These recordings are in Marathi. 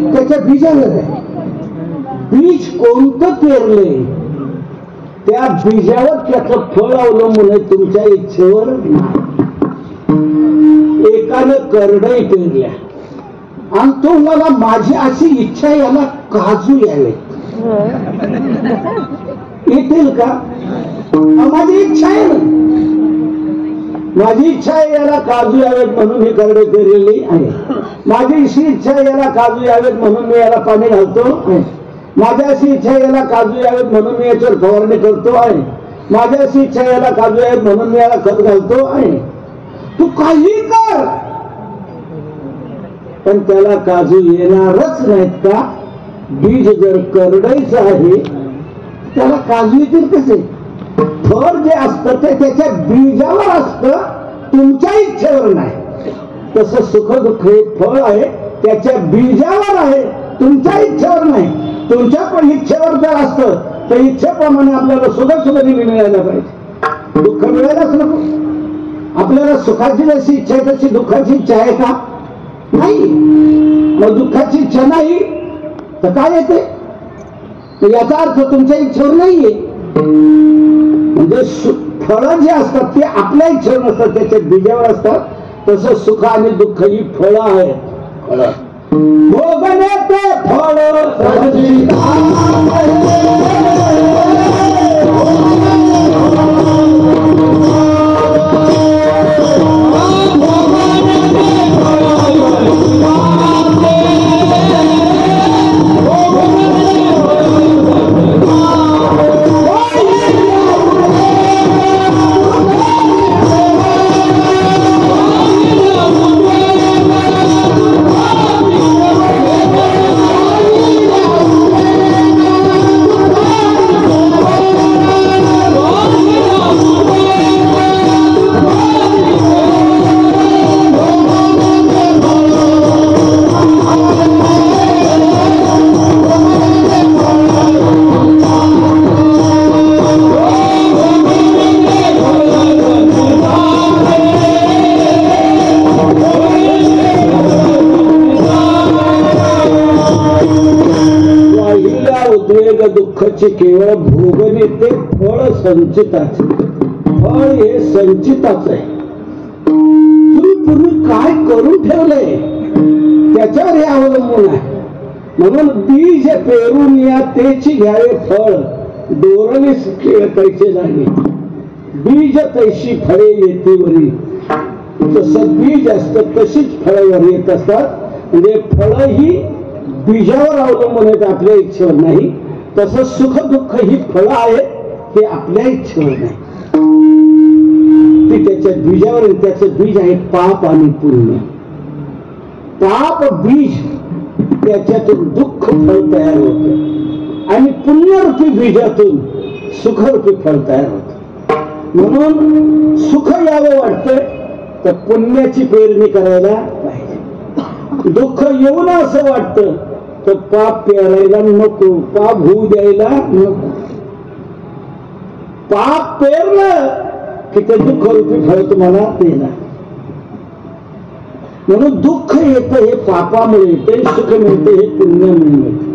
त्याच्या बीजावर आहे. बीज कोणतं पेरले त्या बीजावर त्याचं फळ अवलंबून आहे, तुमच्या इच्छेवर नाही. एकानं करडई पेरल्या आणि तो मला माझी अशी इच्छा आहे याला काजू यावे, येतील का? माझी इच्छा आहे ना, माझी इच्छा आहे याला काजू यावेत म्हणून ही करडई पेरलेली आहे. माझी अशी इच्छा आहे याला काजू यावेत म्हणून मी याला पाणी घालतो आहे. माझी अशी इच्छा आहे याला काजू यावेत म्हणून मी याच्यावर फवारणी करतो आहे. माझी अशी इच्छा आहे याला काजू यावेत म्हणून मी याला खत घालतो आहे. तू काही कर पण त्याला काजू येणारच नाहीत का? बीज जर करडईचं आहे त्याला काजू येतील कसे? फळ जे असतं ते त्याच्या बीजावर असतं, तुमच्या इच्छेवर नाही. तसं सुख दुःख हे फळ आहे, त्याच्या बीजावर आहे, तुमच्या इच्छेवर नाही. तुमच्या पण इच्छेवर जर असतं तर इच्छेप्रमाणे आपल्याला सुख नेहमी मिळायला पाहिजे, दुःख मिळायलाच नको. आपल्याला सुखाची जशी इच्छा आहे तशी दुःखाची इच्छा आहे का? नाही. मग दुःखाची इच्छा नाही तर काय येते? याचा अर्थ तुमच्या इच्छेवर नाहीये. म्हणजे फळं जे असतात ते आपल्या इच्छेवर नसतात, त्याच्या बीजावर असतात. तसं सुख आणि दुःख ही फळं आहेत. फळं भोगणे ते फळ दुःखाची केवळ भोगणे ते फळ संचिताचे. फळ हे संचिताच आहे. तुम्ही पूर्वी काय करून ठेवलंय त्याच्यावर हे अवलंबून आहे. म्हणून बीज पेरून या तेची घ्यावे फळ, डोरणे कैचे लागे. बीज तैशी फळे येते वरी. जसं बीज असतं तशीच फळावर येत असतात. म्हणजे फळ ही बीजावर अवलंबून आहेत, आपल्या इच्छेवर नाही. तसं सुख दुःख ही फळं आहेत, हे आपल्या इच्छेवर नाही, ती त्याच्या बीजावर. त्याचं बीज आहे पाप आणि पुण्य. पाप बीज, त्याच्यातून दुःख फळ तयार होतं आणि पुण्यरूपी बीजातून सुखरूपी फळ तयार होतं. म्हणून सुख यावं वाटतं तर पुण्याची पेरणी करायला पाहिजे. दुःख येऊ नये असं वाटतं तर पाप पेरायला नको, पाप होऊ द्यायला नको. पाप पेरलं की ते दुःख रूपी फळ तुम्हाला देणार. म्हणून दुःख येतं हे पापामुळे येते, सुख मिळते हे पुण्यामुळे मिळते.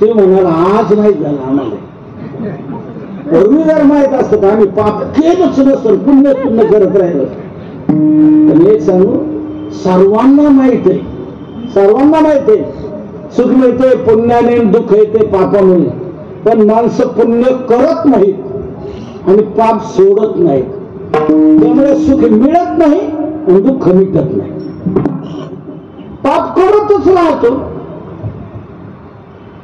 ते म्हणाल आज माहीत झालं आम्हाला. पूर्वी जर माहीत असतं तर आम्ही पाप केलंच नसतं, पुण्य पुण्य करत राहिलो. पण एक सांगू, सर्वांना माहित आहे, सर्वांना माहित आहे सुख मिळते पुण्याने, दुःख येते पापामुळे. पण माणसं पुण्य करत नाहीत आणि पाप सोडत नाहीत. त्यामुळे सुख मिळत नाही आणि दुःख मिटत नाही. पाप करतच राहतो,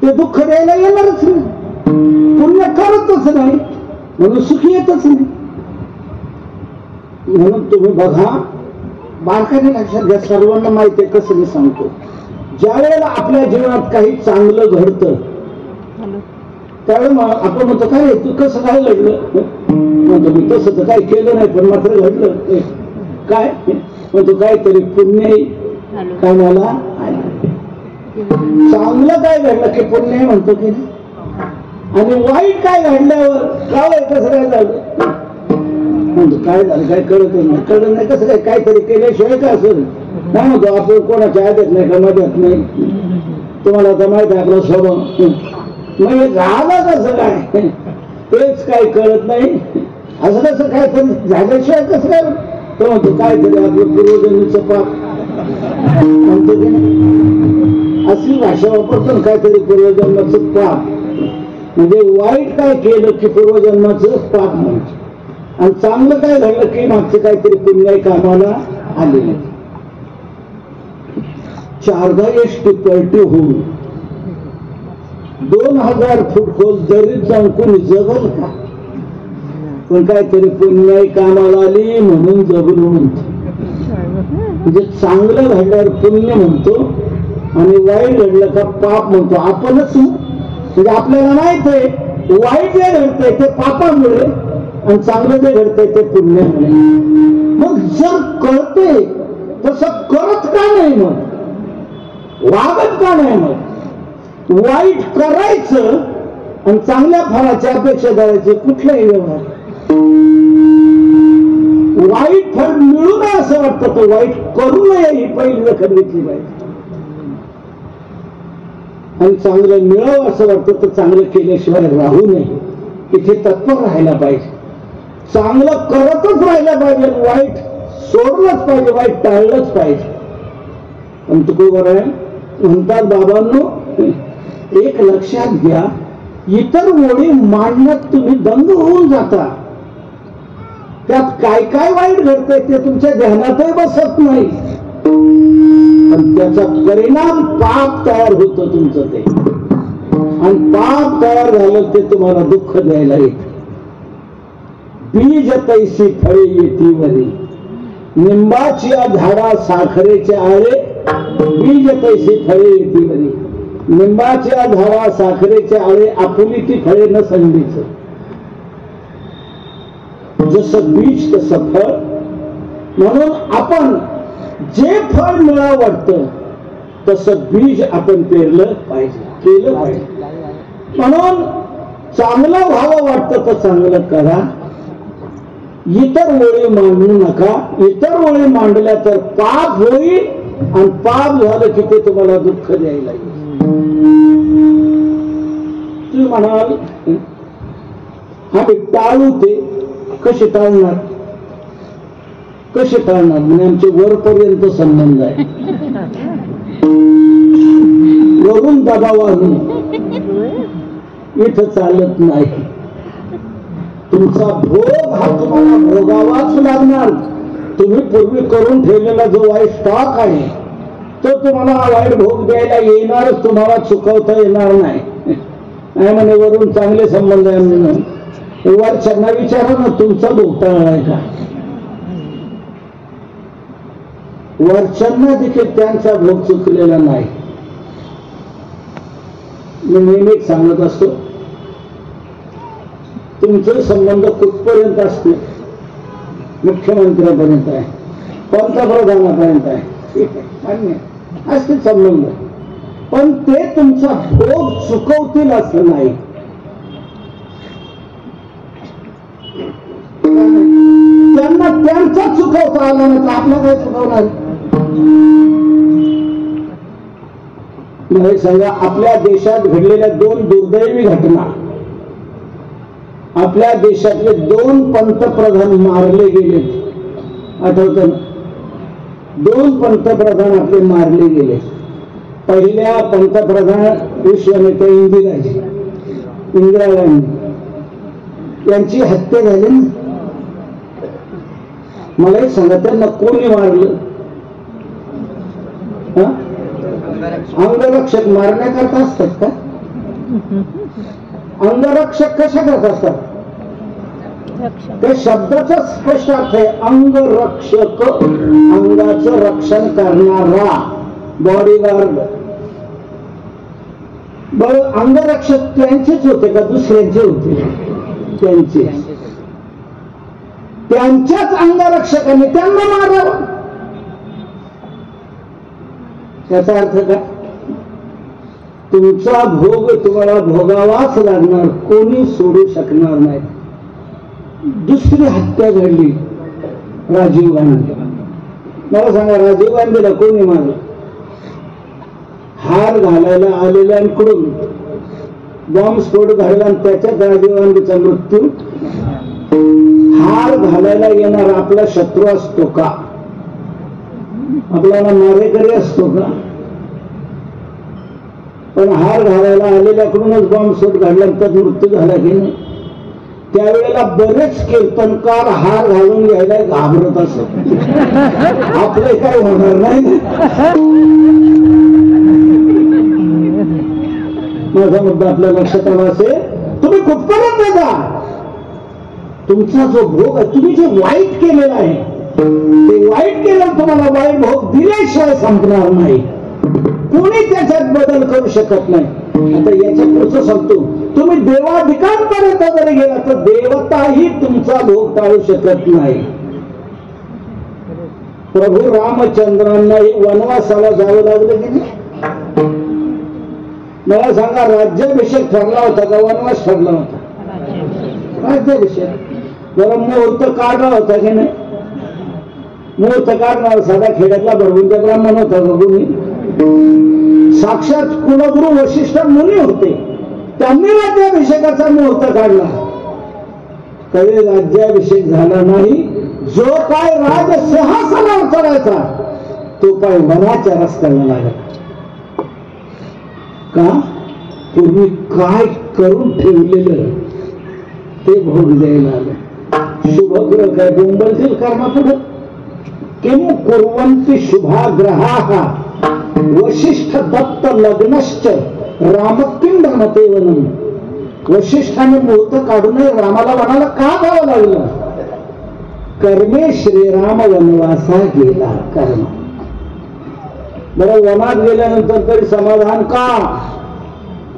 ते दुःख द्यायला येणारच नाही. पुण्य करतच नाही म्हणून सुख येतच नाही. म्हणून तुम्ही बघा, बारकाईने लक्षात घ्या. सर्वांना माहिती आहे कसं मी सांगतो. ज्या वेळेला आपल्या जीवनात काही चांगलं घडतं त्यावेळेला आपण म्हणतो काय तू कसं काय घडलं, म्हणतो मी तसं तर काही केलं नाही पण मात्र घडलं. काय म्हणतो काहीतरी पुण्य कामाला आलं. चांगलं काय घडलं की पुण्य म्हणतो की, आणि वाईट काय घडल्यावर काय कसं काय झालं म्हणतो काय झालं काय कळत नाही. कळत नाही कसं काहीतरी केल्याशिवाय काय असेल काय म्हणतो आपण कोणाच्या आदत नाही का मदत नाही. तुम्हाला आता माहिती आहे आपला स्वभाव. मग हे झालं कसं काय तेच काही कळत नाही. असं कसं काय तरी झाल्याशिवाय कसं काय तो म्हणतो काहीतरी आपलं पूर्वजन्मीचं पाप म्हणतो की नाही, अशी भाषा वापरतो. काहीतरी पूर्वजन्माचं पाप म्हणजे वाईट काय केलं की पूर्वजन्माचं पाप म्हणतो, आणि चांगलं काय घडलं की मागचं काहीतरी पुण्याई कामाला आलेलं. 4दा एसटी पलटी होऊन 2000 फूट खोल दरीत जाऊन कोणी जगल का? पण काहीतरी पुण्याई कामाला आली म्हणून जगलो म्हणतो. म्हणजे चांगलं घडल्यावर पुण्य म्हणतो आणि वाईट घडलं का पाप म्हणतो. आपणच म्हणजे आपल्याला माहित आहे वाईट जे घडतंय ते पापामुळे आणि चांगलं जे घडतंय ते पुण्यामुळे. मग जर कळते तसं करत का नाही, मग वागत का नाही? मग वाईट करायचं आणि चांगल्या फळाची अपेक्षा करायची कुठलाही व्यवहार. वाईट फळ मिळू नये असं वाटतं तर वाईट करू नये ही पहिली दखल घेतली पाहिजे. आणि चांगलं मिळावं असं वाटतं तर चांगलं केल्याशिवाय राहू नये, इथे तत्पर राहायला पाहिजे. चांगलं करतच राहिलं पाहिजे, वाईट सोडलंच पाहिजे, वाईट टाळलंच पाहिजे. पण तुकोबर आहे म्हणतात बाबांनो, एक लक्षात घ्या, इतर ओळी मांडण्यात तुम्ही दंग होऊन जाता. त्यात काय काय वाईट घडतंय ते तुमच्या ध्यानातही बसत नाही, पण त्याचा परिणाम पाप तयार होतं तुमचं ते, आणि पाप तयार झालं ते तुम्हाला दुःख द्यायला येत. बीज तैसी फळे येती वरी, निंबाची झाडा साखरेचे आळे. बीज तैसी फळे येती वरी, निंबाच्या झाडा साखरेचे आळे. आपुली ती फळे न संधीच. जसं बीज तसं फळ. म्हणून आपण जे फळ मिळावं वाटतं तसं बीज आपण पेरलं पाहिजे, केलं पाहिजे. म्हणून चांगलं व्हावं वाटतं तर चांगलं करा. इतर ओळी मांडू नका. इतर ओळी मांडल्या तर पाप होईल, आणि पाप झालं की ते तुम्हाला दुःख द्यायला येईल. तुम्ही म्हणाल आम्ही टाळू ते, कसे टाळणार? कसे टाळणार म्हणजे आमचे वरपर्यंत संबंध आहे, वरून दबाव आणून इथं चालत नाही. तुमचा भोग हा तुम्हाला भोगावाच लागणार. तुम्ही पूर्वी करून ठेवलेला जो वाईट स्टॉक आहे तो तुम्हाला वाईट भोग द्यायला येणारच, तुम्हाला चुकवता येणार नाही. नाही म्हणे वरून चांगले संबंध आहे म्हणून. वरच्यांना विचारा ना तुमचा भोगताळा आहे का? वरच्यांना देखील त्यांचा भोग चुकलेला नाही. मी नेहमीच सांगत असतो, तुमचे संबंध कुठपर्यंत असतील? मुख्यमंत्र्यापर्यंत आहे, पंतप्रधानापर्यंत आहे, ठीक आहे, मान्य असतील संबंध. पण ते तुमचा भोग चुकवतील असं नाही. त्यांना त्यांचा चुकवता आला नाही तर आपला काय चुकवणार? मला सांगा, आपल्या देशात घडलेल्या 2 दुर्दैवी घटना. आपल्या देशातले 2 पंतप्रधान मारले गेले, आठवतं ना? 2 पंतप्रधान आपले मारले गेले. पहिल्या पंतप्रधान विश्वनेते इंदिरा गांधी यांची हत्या झाली ना. मला एक सांगा, त्यांना कोणी मारलं? अंगरक्षक मारण्याकरता असतात का? अंगरक्षक कशा करत असतात? त्या शब्दाचा स्पष्ट अर्थ आहे अंगरक्षक, अंगाचं रक्षण करणारा, बॉडीगार्ड. बर, अंगरक्षक त्यांचेच होते का दुसऱ्यांचे होते? त्यांचे. त्यांच्याच अंगरक्षकाने त्यांना मारावं, त्याचा अर्थ काय? तुमचा भोग तुम्हाला भोगावाच लागणार, कोणी सोडू शकणार नाही. दुसरी हत्या घडली राजीव गांधी. मला सांगा, राजीव गांधीला कोणी मारलं? हार घालायला आलेल्यांकडून बॉम्बस्फोट घडला आणि त्याच्या जागेवांचा मृत्यू. हार घालायला येणार आपला शत्रू असतो का? आपल्याला मारेकरी असतो का? पण हार घालायला आलेल्याकडूनच बॉम्बस्फोट घडला तर मृत्यू झाला की नाही. त्यावेळेला बरेच कीर्तनकार हार घालून घ्यायला घाबरत असत. आपलं काय होणार नाही. माझा मुद्दा आपल्या लक्षात आला असेल. तुम्ही कुठपर्यंत जा, तुमचा जो भोग आहे, तुम्ही जे वाईट केलेलं आहे ते वाईट केलं, तुम्हाला वाईट भोग दिल्याशिवाय संपणार नाही. कोणी त्याच्यात बदल करू शकत नाही. आता याच्या पुढचं सांगतो, तुम्ही देवाधिकांपर्यंत जरी गेला तर देवताही तुमचा भोग टाळू शकत नाही. प्रभू रामचंद्रांनाही वनवासाला जावं लागलं की नाही. मला सांगा, राज्याभिषेक ठरला होता का वनवास ठरला होता? राज्याभिषेक. बरं, मुहूर्त काढला होता की नाही? मुहूर्त काढणार साधा खेड्यातला भरभूंचा ब्राह्मण होता का कोणी? साक्षात कुलगुरू वशिष्ठ मुनी होते, त्यांनी राज्याभिषेकाचा मुहूर्त काढला. कधी राज्याभिषेक झाला नाही. जो काय राजसिंहासनावर चढायचा तो पाय वनाच्या रस्त्याला लागला. का? पूर्वी काय करून ठेवलेलं ते भोग द्यायला आलं. शुभग्रह काय बोंबलतील कर्मापुढे. किमु कुर्वन्ति शुभाग्रहाः वशिष्ठ दत्त लग्नश्च राम किं रमते वनम. वशिष्ठाने मुहूर्त काढूनही रामाला वनाला का जावं लागलं? कर्मे श्रीराम वनवासा गेला. कर्म. बरं, वनात गेल्यानंतर तरी समाधान का?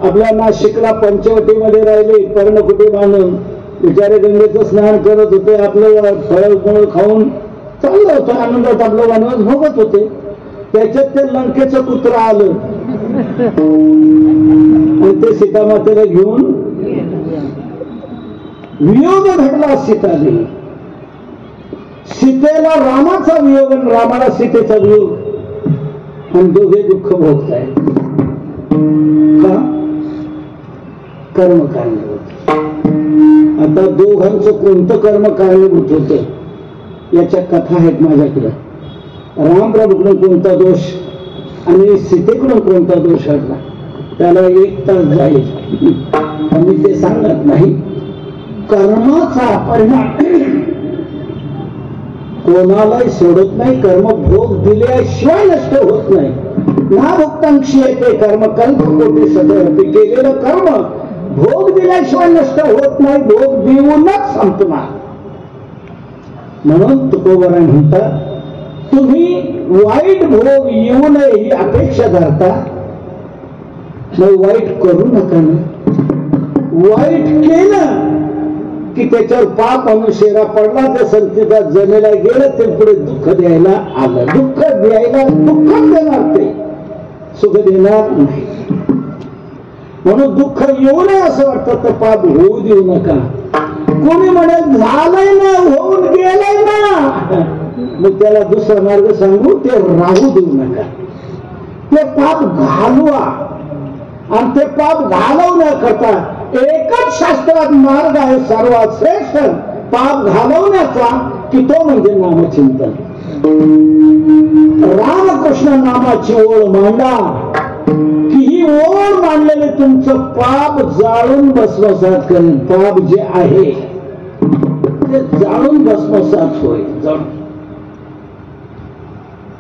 आपल्या नाशिकला पंचवटीमध्ये राहिले पर्णकुटी बांधून बिचारे गंगेचं स्नान करत होते. आपलं फळ खाऊन चाललं होतं, आनंदात आपलं वनवास भोगत होते. त्याच्यात ते लंकेचं कुत्र आलं आणि ते सीतामातेला घेऊन वियोग घडला. सीता गेली. सीतेला रामाचा वियोग आणि रामाला सीतेचा वियोग, आणि दोघे दुःख भोगताय. का? कर्म कारणीभूत. आता दोघांचं कोणतं कर्म कारणीभूत होतं याच्या कथा आहेत माझ्याकडे. रामप्रभूकडून कोणता दोष आणि सीतेकडून कोणता दोष घडला त्याला 1 तास जाईल. मी ते सांगत नाही. कर्माचा परिणाम कोणालाही सोडत नाही. कर्म भोग दिल्याशिवाय नष्ट होत नाही. ना भुक्तांक्षी येते कर्म कल्पकोटी सदैव. केलेलं कर्म भोग दिल्याशिवाय नष्ट होत नाही, भोग देऊनच संपणार. म्हणून तुकोबराय म्हणतात, तुम्ही वाईट भोग येऊ नये ही अपेक्षा धरता, मग वाईट करू नका ना. वाईट केलं की त्याच्यावर पाप अनुशेरा पडला, त्या संतीचा जमेला गेलं, ते पुढे दुःख द्यायला आलं. दुःख द्यायला दुःखच देणार, ते सुख देणार नाही. म्हणून दुःख येऊ नये असं वाटतं तर पाप होऊ देऊ नका. कोणी म्हणेल झालंय ना, होऊन गेलंय ना, मग त्याला दुसरा मार्ग सांगू, ते राहू देऊ नका. ते पाप घालवा, आणि ते पाप घालवण्याकरता एकच शास्त्रात मार्ग आहे सर्वात श्रेष्ठ पाप घालवण्याचा, की तो म्हणजे नामचिंतन. रामकृष्ण नामाची ओळ मांडा, की ही ओळ मांडलेले तुमचं पाप जाळून भस्मसात करेल. पाप जे आहे ते जाळून भस्मसात होईल.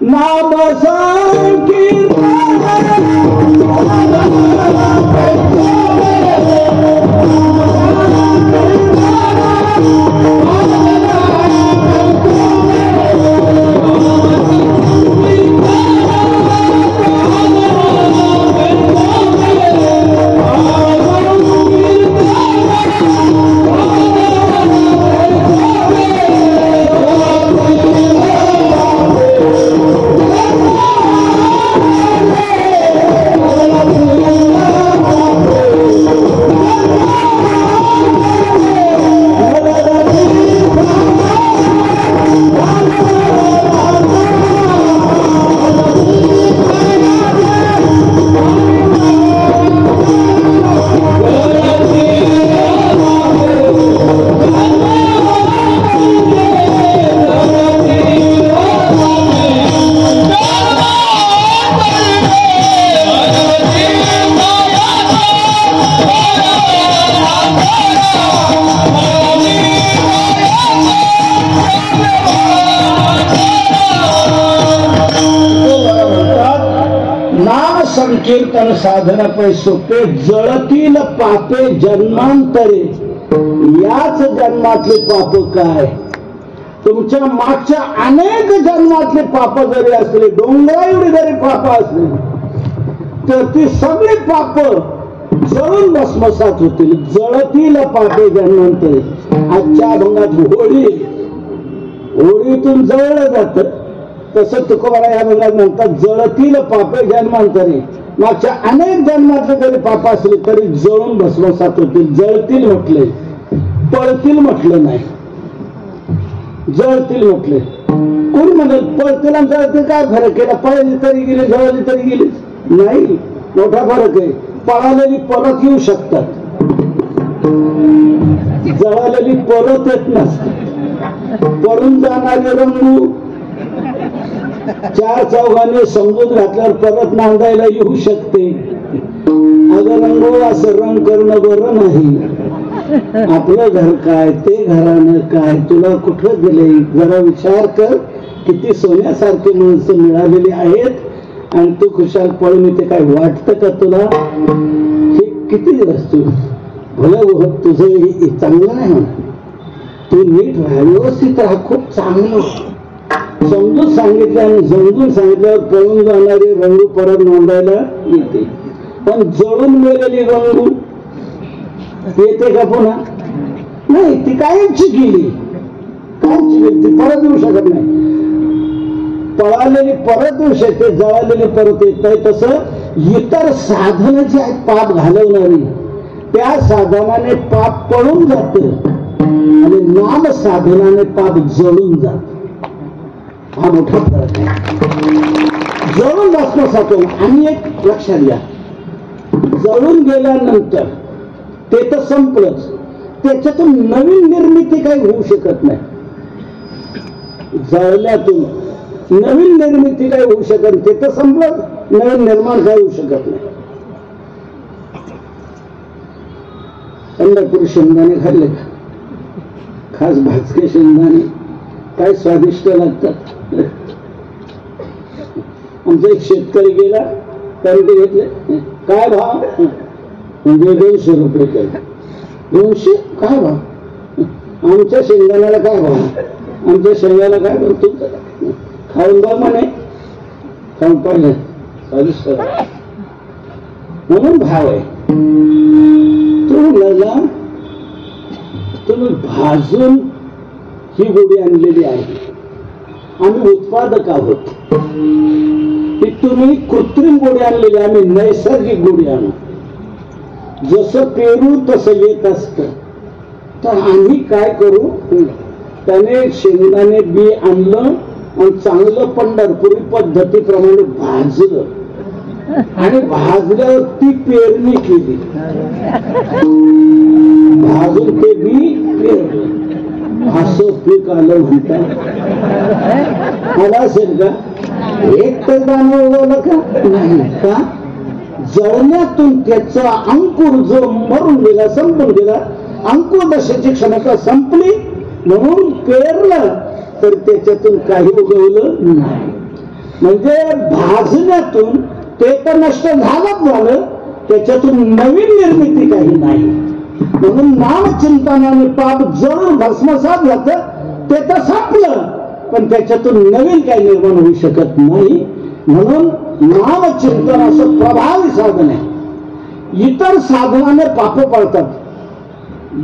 नाम संकीर्तन संकीर्तन साधन पै सोपे जळतील पापे जन्मांतरे याच जन्मातले पाप काय तुमच्या मागच्या अनेक जन्मातले पाप जरी असले डोंगरा एवढी जरी पाप असली तर ती सगळी पाप जळून भस्मसात होतील जळतील पापे जन्मांतरे आजच्या अभंगात होळीतून जळलं जात तसं तुकोबारा या अभंगात म्हणतात जळतील पापे जन्मांतरे मागच्या अनेक जन्मातले जरी पाप असले तरी जळून भस्मसात होतील जळतील म्हटले पळतील म्हटलं नाही जळतील म्हटले कोणी म्हणेल पळतील आणि जळतील काय फरक केला पळली तरी गेली जळली तरी गेली नाही मोठा फरक आहे पळालेली परत येऊ शकतात जळालेली परत येत नसतात पळून जाणारे रंगू चार चौघांनी समजून घातल्यावर परत नांदायला येऊ शकते अगं रंगू असं रंग करणं बरं नाही आपलं घर काय ते घरानं काय तुला कुठं दिले जरा विचार कर किती सोन्यासारखी माणसं मिळालेली आहेत आणि तू खुशाल पळून इथे काय वाटतं का तुला हे किती दिवस तू भलं तुझं चांगलं नाही म्हणा तू नीट राहा व्यवस्थित राहा खूप चांगलं समजून सांगितलं आणि समजून सांगितल्यावर पळून जाणारी रंगू परत नोंदायला येते पण जळून गेलेली रंगू येते का पुन्हा नाही ती कायमची गेली ती परत येऊ शकत नाही पळालेली परत येऊ शकते जळालेली परत येत नाही तसं इतर साधन जे आहेत पाप घालवणारी त्या साधनाने पाप पळून जात आणि नाम साधनाने पाप जळून जात हा मोठा फरक आहे जळून भस्मसात आणि एक लक्षात घ्या जळून गेल्यानंतर ते तर संपलंच त्याच्यातून नवीन निर्मिती काही होऊ शकत नाही जळल्यातून नवीन निर्मिती काही होऊ शकत ते तर संपलं नवीन निर्माण काही होऊ शकत नाही पंढरपूर शेंगदाणे खाल्ले का खास भाजके शेंगदाणे काय स्वादिष्ट लागतात आमचा एक शेतकरी गेला त्याने ते घेतले काय भाव म्हणजे 200 रुपये केले 200 काय भाव आमच्या शेंगदाण्याला काय भाव आमच्या शेंगाला काय भाव तू खाऊन बघ म्हणे खाऊन पाहिजे स्वादिष्ट म्हणून भाव आहे तुम्ही भाजून ही गोडी आणलेली आहे आम्ही उत्पादक आहोत की तुम्ही कृत्रिम गोडी आणलेली आम्ही नैसर्गिक गोडी आणू जसं पेरू तसं येत असत तर आम्ही काय करू त्याने शेंगदाणे बी आणलं आणि चांगलं पंढरपुरी पद्धतीप्रमाणे भाजलं आणि भाजल्यावर ती पेरणी केली भाजून ते बी पेरलं असं पीक आलं म्हणतात मला असेल का एक तर दाणं उगवलं का नाही का जळण्यातून त्याचा अंकुर जो मरून गेला संपून गेला अंकुर दशेची क्षमता संपली म्हणून पेरलं तर त्याच्यातून काही उगवलं नाही म्हणजे भाजण्यातून ते तर नष्ट झालंच झालं त्याच्यातून नवीन निर्मिती काही नाही म्हणून नामचिंतनाने पाप जळून भस्मसात जातं ते तर संपलं पण त्याच्यातून नवीन काही निर्माण होऊ शकत नाही म्हणून नामचिंतन असं प्रभावी साधन आहे इतर साधनाने पाप पडतात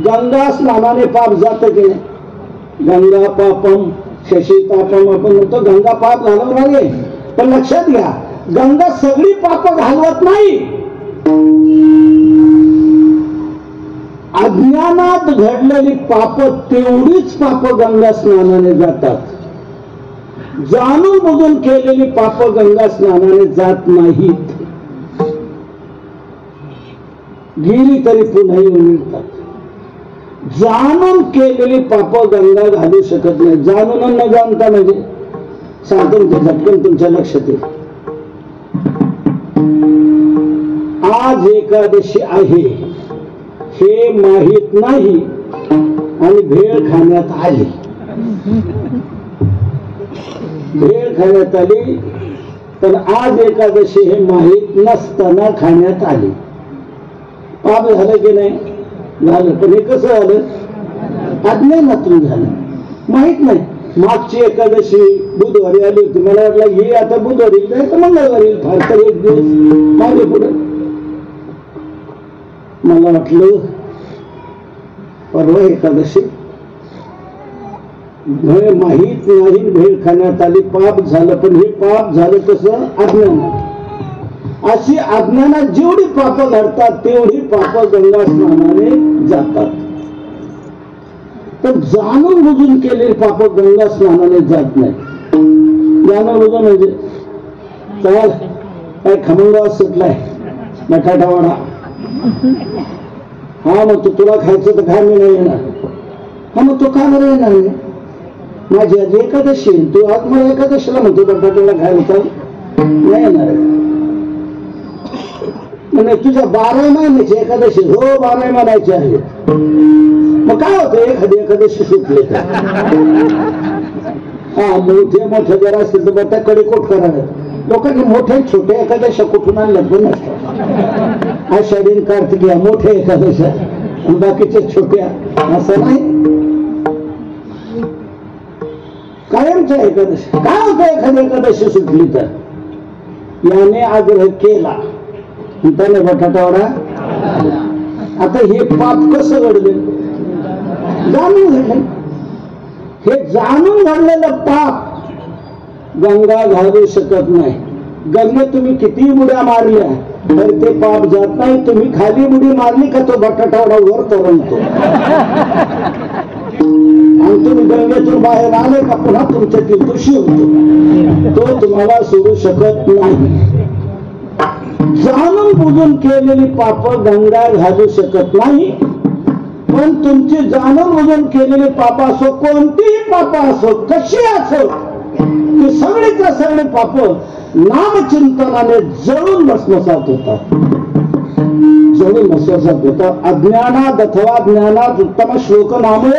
गंगा स्नानाने पाप जात की नाही गंगा पापम शशीतापम आपण म्हणतो गंगा पाप घालवणार आहे पण लक्षात घ्या गंगा सगळी पाप घालवत नाही अज्ञानात घडलेली पाप तेवढीच पाप गंगा स्नानाने जातात जाणून बुजून केलेली पाप गंगा स्नानाने जात नाहीत गेली तरी पुन्हा येऊन मिळतात जाणून केलेली पाप गंगा घालू शकत नाही जाणून न जाणता म्हणजे सांगतो झटकन तुमच्या लक्षात येईल आज एकादशी आहे हे माहित नाही आणि भेळ खाण्यात आली भेळ खाण्यात आली पण आज एकादशी हे माहीत नसताना खाण्यात आली. पाप झालं की नाही? झालं. पण हे कसं झालं? अज्ञानातून झालं, माहित नाही. मागची एकादशी बुधवारी आली होती, मला वाटलं ही आता बुधवारी नाही तर मंगळवारी, फार तर एक दिवस मागे पुढे. मला वाटलं परवा एकादशी, माहीत नाही भेळ खाण्यात आली, पाप झालं. पण हे पाप झालं कसं? अज्ञान. अशी अज्ञानात जेवढी पाप घडतात तेवढी पाप गंगा स्नानाने जातात. तर जाणून बुजून केलेली पाप गंगा स्नानाने जात नाही. जाणून बुजून म्हणजे चाल काय खमंगावात सुटलाय बटाटावडा, हा मग तुला खायचं तर खा, मी नाही येणार. हा मग तो का बरं येणार नाही? माझी आज एकादशी, तू आज मला एकादशीला म्हणतो बटाट्याला खायला, तर नाही येणार. म्हणजे तुझ्या 12 महिन्याची एकादशी, हो 12 महिन्याची आहे. मग काय होतं एखादी एकादशी सुटली तर? हा मोठे जरा असतील तर बटाकडे कोट कराव्यात. लोकांनी मोठ्या छोट्या एकादशा कुठून आणल्या पण नसतात. आषाढी कार्तिक या मोठ्या एकादशा आणि बाकीच्या छोट्या, असं नाही. कायमच्या एकादशी. काय होतं एखादी एकादशी सुटली तर? याने आग्रह केला, त्याने बटाटावडा. आता हे पाप कसं घडले? जाणून घडले. हे जाणून घडलेलं पाप गंगा घालू शकत नाही. गंगेत तुम्ही किती बुड्या मारल्या तर ते पाप जात नाही. तुम्ही खाली बुडी मारली का तो बटाटावडा वर तरंगतो. आणि तुम्ही गंगेतून बाहेर आले का पुन्हा तुमच्यातील दोषी होतो. तो तुम्हाला सोडू शकत नाही. जाणून बुजून केलेली पाप गंगा घालू शकत नाही. पण तुमची जाणून बुजून केलेली पाप असो, कोणतीही पाप असो, कशी असो, ती सगळीच्या सगळी पाप नामचिंतनाने जळून भस्मसात होतात. जळून भस्मसात होतात. अज्ञानात अथवा ज्ञानात उत्तम श्लोक नाम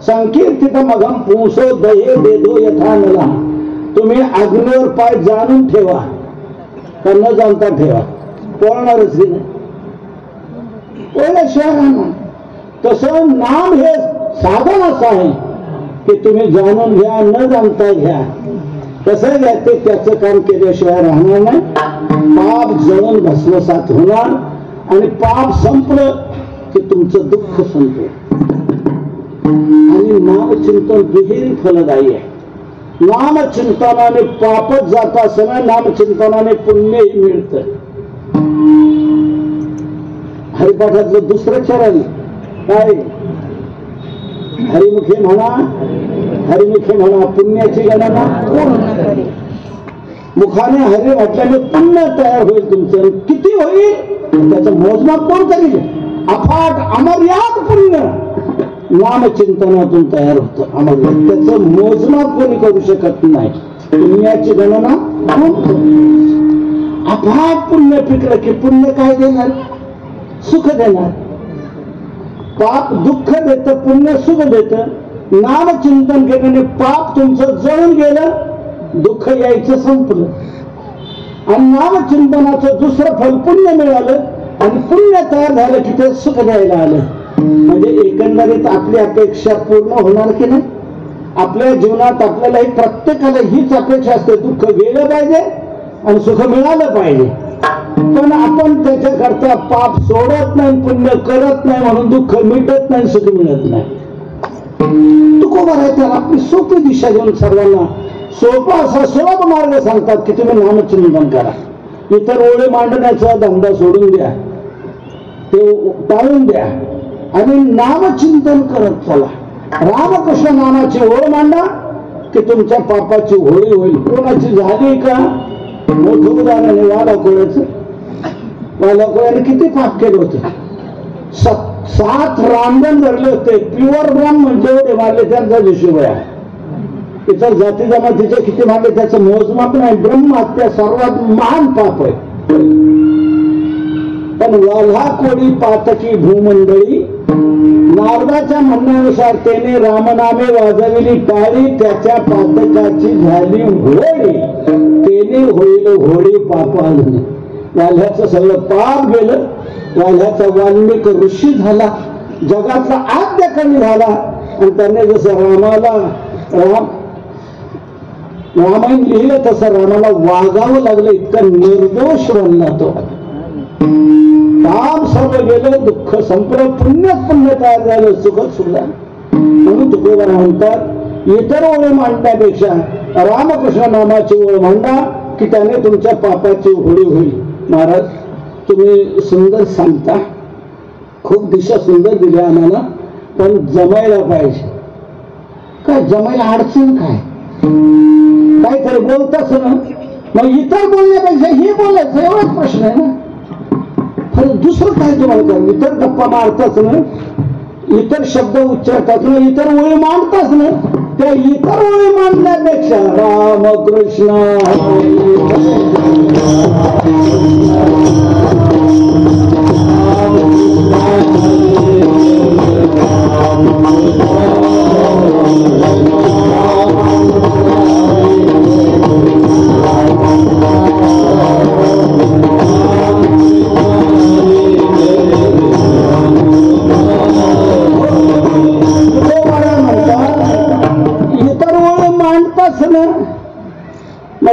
संकीर्तित मघम पुंसो दये देदो यथा नला. तुम्ही अग्नीवर पाय जाणून ठेवा का न जाणता ठेवा, पळणारच की नाही? पळल्याशिवाय राहणार. तसं नाम हे साधन असं आहे की तुम्ही जाणून घ्या, न जाणता घ्या. कसं घ्यायचं त्याचं काम केल्याशिवाय राहणार नाही. पाप जळून भस्मसात होणार आणि पाप संपलं की तुमचं दुःख संपलं. आणि नामचिंतन दुहेरी फलदायी आहे. नामचिंतनाने पापच जात असताना नामचिंतनाने पुण्यही मिळतं. हरिपाठातलं दुसरं चरण काय? हरिमुखे म्हणा, हरिमुखे म्हणा, पुण्याची गणना पूर्ण. मुखाने हरी म्हटल्याने पुण्य तयार होईल तुमचं. किती होईल त्याचं मोजमाप कोण करील? अफाट अमर्याद पुण्य नामचिंतनातून तयार होतं. अमर्याद त्याचं मोजमाप कोणी करू शकत नाही. पुण्याची गणना अफाट पुण्य पिकलं की पुण्य काय देणार? सुख देणार. पाप दुःख देत, पुण्य सुख देत. नामचिंतन केल्याने पाप तुमचं जळून गेलं, दुःख यायचं संपलं. आणि नामचिंतनाचं दुसरं फल पुण्य मिळालं आणि पुण्य तयार झालं की ते सुख द्यायला आलं. म्हणजे एकंदरीत आपली अपेक्षा पूर्ण होणार की नाही? आपल्या जीवनात आपल्याला प्रत्येकाला हीच अपेक्षा असते, दुःख गेलं पाहिजे आणि सुख मिळालं पाहिजे. पण आपण त्याच्याकरता पाप सोडत नाही, पुण्य करत नाही, म्हणून दुःख मिटत नाही, सुख मिळत नाही. तुकोबा आहे त्याला आपली सोपी दिशा देऊन सर्वांना सोपा असा सुलभ मार्ग सांगतात की तुम्ही नामचिंतन करा. इतर ओळे मांडण्याचा धंदा सोडून द्या, ते टाळून द्या आणि नामचिंतन करत चला. रामकृष्ण नामाची ओळ मांडा की तुमच्या पापाची होळी होईल. कोणाची झाली का? मोठं उदाहरण आहे वालाकोळ्याचं. वालाकोळ्याने किती पाप केलं होतं? 7 रामजण धरले होते. प्युअर ब्राह्मण जेवढे मारले त्यांचा हिशोब आहे. इतर जाती जमातीचे किती मारले त्याचं मोजमाप नाही. ब्रह्महत्या सर्वात महान पाप आहे. पण वाल्हा कोळी पातकी भूमंडळी, नारदाच्या म्हणण्यानुसार त्याने रामनामे वाजविली टाळी, त्याच्या पातकाची झाली होळी. येणे होईल होळी पापानं. वाल्ह्याचं सगळं पाप गेलं. वाल्ह्याचा वाल्मिक ऋषी झाला, जगातला आद्य कवी झाला. आणि त्याने जसं रामायण लिहिलं तसं रामाला वागावं लागलं. इतका निर्दोष बनला तो. पाप सर्व गेलं, दुःख संपलं, पुण्य तयार झालं, सुखच सुख झालं. म्हणून तुकोबार म्हणतात इतर ओळी मांडण्यापेक्षा रामकृष्ण नामाची ओळ मांडा की त्याने तुमच्या पापाची होळी होईल. महाराज तुम्ही सुंदर सांगता, खूप दिशा सुंदर दिल्या आम्हाला, पण जमायला पाहिजे. काय जमायला अडचण काय? काहीतरी बोलताच ना, मग इतर बोलण्यापेक्षा हे बोलायचं एवढाच प्रश्न आहे ना. खरं दुसरं काय तुम्हाला काय? इतर गप्पा मारताच ना, इतर शब्द उच्चारतात ना, इतर ओळी मांडताच ना. त्या इतर ओळी मांडण्यापेक्षा रामकृष्ण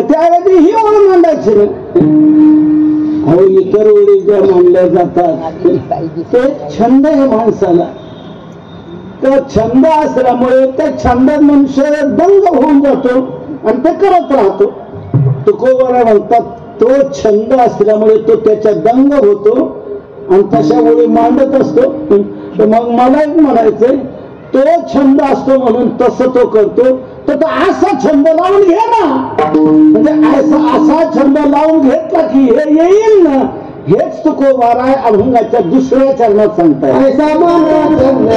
त्यावेळी ही ओळ मांडायची ना. अहो इतर ओळी ज्या मांडल्या जातात ते छंद आहे माणसाला. त्या छंद असल्यामुळे त्या छंदात मनुष्य दंग होऊन जातो आणि ते करत राहतो. तुकोबारा म्हणतात तो छंद असल्यामुळे तो त्याच्या दंग होतो आणि तशा ओळी मांडत असतो. मग मला एक म्हणायचंय, तो छंद असतो म्हणून तसं तो करतो, तर तो असा छंद लावून घे ना. म्हणजे असा छंद लावून घेतला की हे येईल ना. हेच तुकोबारा अभंगाच्या दुसऱ्या चरणात सांगताय. ऐसा मना छंद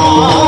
Oh